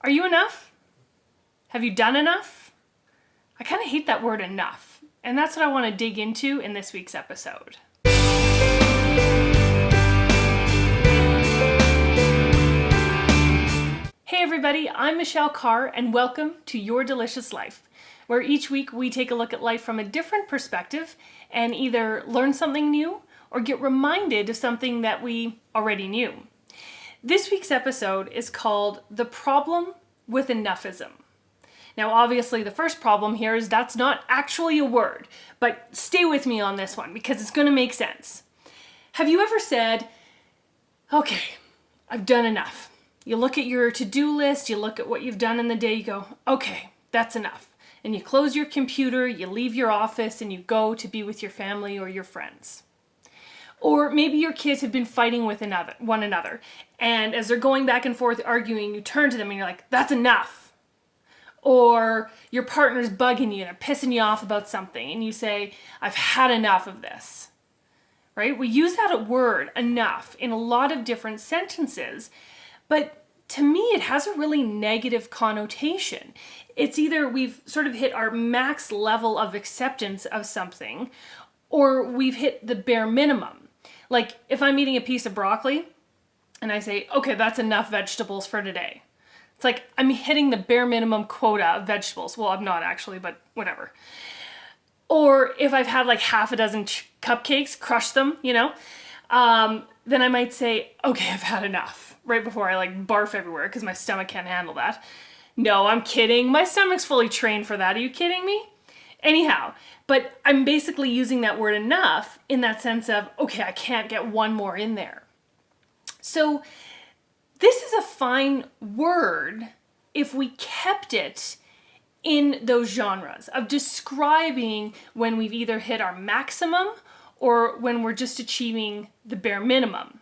Are you enough? Have you done enough? I kind of hate that word enough, and that's what I want to dig into in this week's episode. Hey everybody, I'm Michelle Carre, and welcome to Your Delicious Life, where each week we take a look at life from a different perspective and either learn something new or get reminded of something that we already knew. This week's episode is called The Problem with Enoughism. Now, obviously, the first problem here is that's not actually a word, but stay with me on this one because it's going to make sense. Have you ever said, okay, I've done enough? You look at your to-do list, you look at what you've done in the day, you go, okay, that's enough. And you close your computer, you leave your office, and you go to be with your family or your friends. Or maybe your kids have been fighting with one another, and as they're going back and forth arguing, you turn to them and you're like, that's enough. Or your partner's bugging you and pissing you off about something, and you say, I've had enough of this. Right? We use that word, enough, in a lot of different sentences, but to me it has a really negative connotation. It's either we've sort of hit our max level of acceptance of something, or we've hit the bare minimum. Like if I'm eating a piece of broccoli and I say, okay, that's enough vegetables for today. It's like I'm hitting the bare minimum quota of vegetables. Well, I'm not actually, but whatever. Or if I've had like half a dozen cupcakes, crush them, then I might say, okay, I've had enough, right before I like barf everywhere because my stomach can't handle that. No, I'm kidding. My stomach's fully trained for that. Are you kidding me? Anyhow, but I'm basically using that word enough in that sense of, okay, I can't get one more in there. So this is a fine word if we kept it in those genres of describing when we've either hit our maximum or when we're just achieving the bare minimum.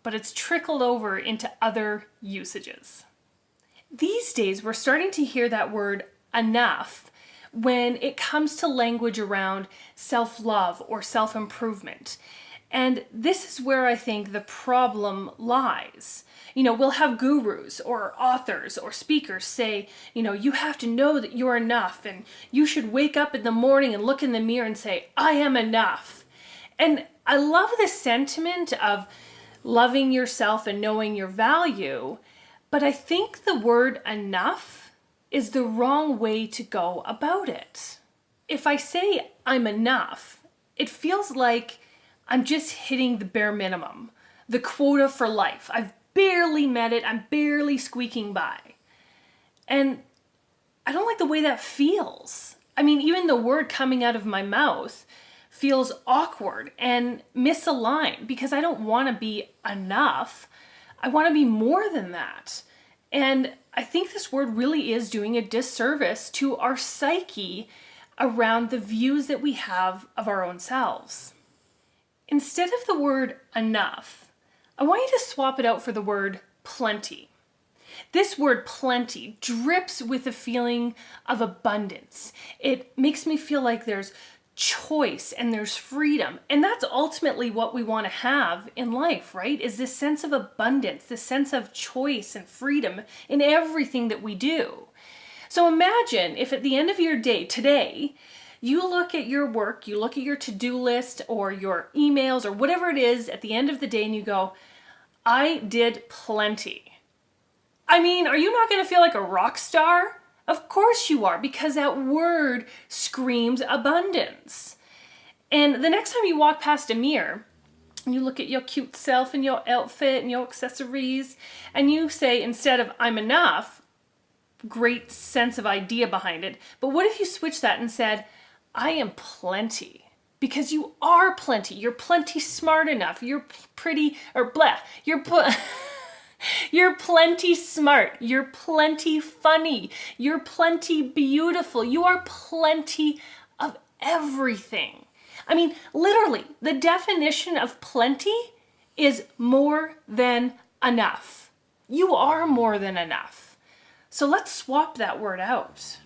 But it's trickled over into other usages. These days, we're starting to hear that word enough when it comes to language around self-love or self-improvement. And this is where I think the problem lies. We'll have gurus or authors or speakers say, you have to know that you're enough and you should wake up in the morning and look in the mirror and say, I am enough. And I love the sentiment of loving yourself and knowing your value, but I think the word enough is the wrong way to go about it. If I say I'm enough, it feels like I'm just hitting the bare minimum, the quota for life. I've barely met it. I'm barely squeaking by. And I don't like the way that feels. I mean, even the word coming out of my mouth feels awkward and misaligned because I don't want to be enough. I want to be more than that. And I think this word really is doing a disservice to our psyche around the views that we have of our own selves. Instead of the word enough, I want you to swap it out for the word plenty. This word plenty drips with a feeling of abundance. It makes me feel like there's choice and there's freedom. And that's ultimately what we want to have in life, right? Is this sense of abundance, this sense of choice and freedom in everything that we do. So imagine if at the end of your day today, you look at your work, you look at your to-do list or your emails or whatever it is at the end of the day and you go, I did plenty. I mean, are you not going to feel like a rock star? Of course you are, because that word screams abundance. And the next time you walk past a mirror, and you look at your cute self and your outfit and your accessories, and you say, instead of I'm enough, great sense of idea behind it, but what if you switch that and said, I am plenty? Because you are plenty. You're plenty smart enough. You're pretty, or blah, You're plenty smart. You're plenty funny. You're plenty beautiful. You are plenty of everything. I mean, literally, the definition of plenty is more than enough. You are more than enough. So let's swap that word out.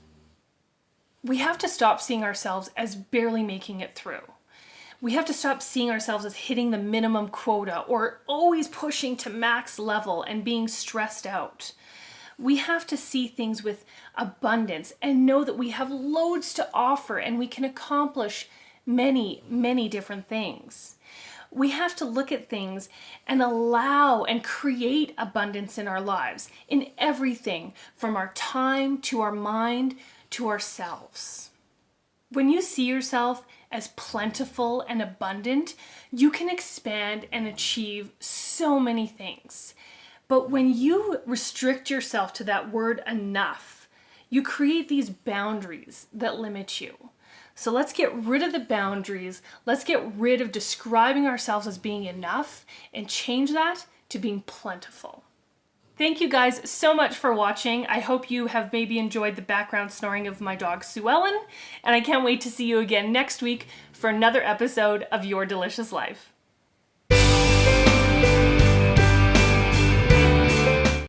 We have to stop seeing ourselves as barely making it through. We have to stop seeing ourselves as hitting the minimum quota or always pushing to max level and being stressed out. We have to see things with abundance and know that we have loads to offer and we can accomplish many, many different things. We have to look at things and allow and create abundance in our lives, in everything from our time to our mind to ourselves. When you see yourself as plentiful and abundant, you can expand and achieve so many things. But when you restrict yourself to that word enough, you create these boundaries that limit you. So let's get rid of the boundaries. Let's get rid of describing ourselves as being enough and change that to being plentiful. Thank you guys so much for watching. I hope you have maybe enjoyed the background snoring of my dog Sue Ellen, and I can't wait to see you again next week for another episode of Your Delicious Life.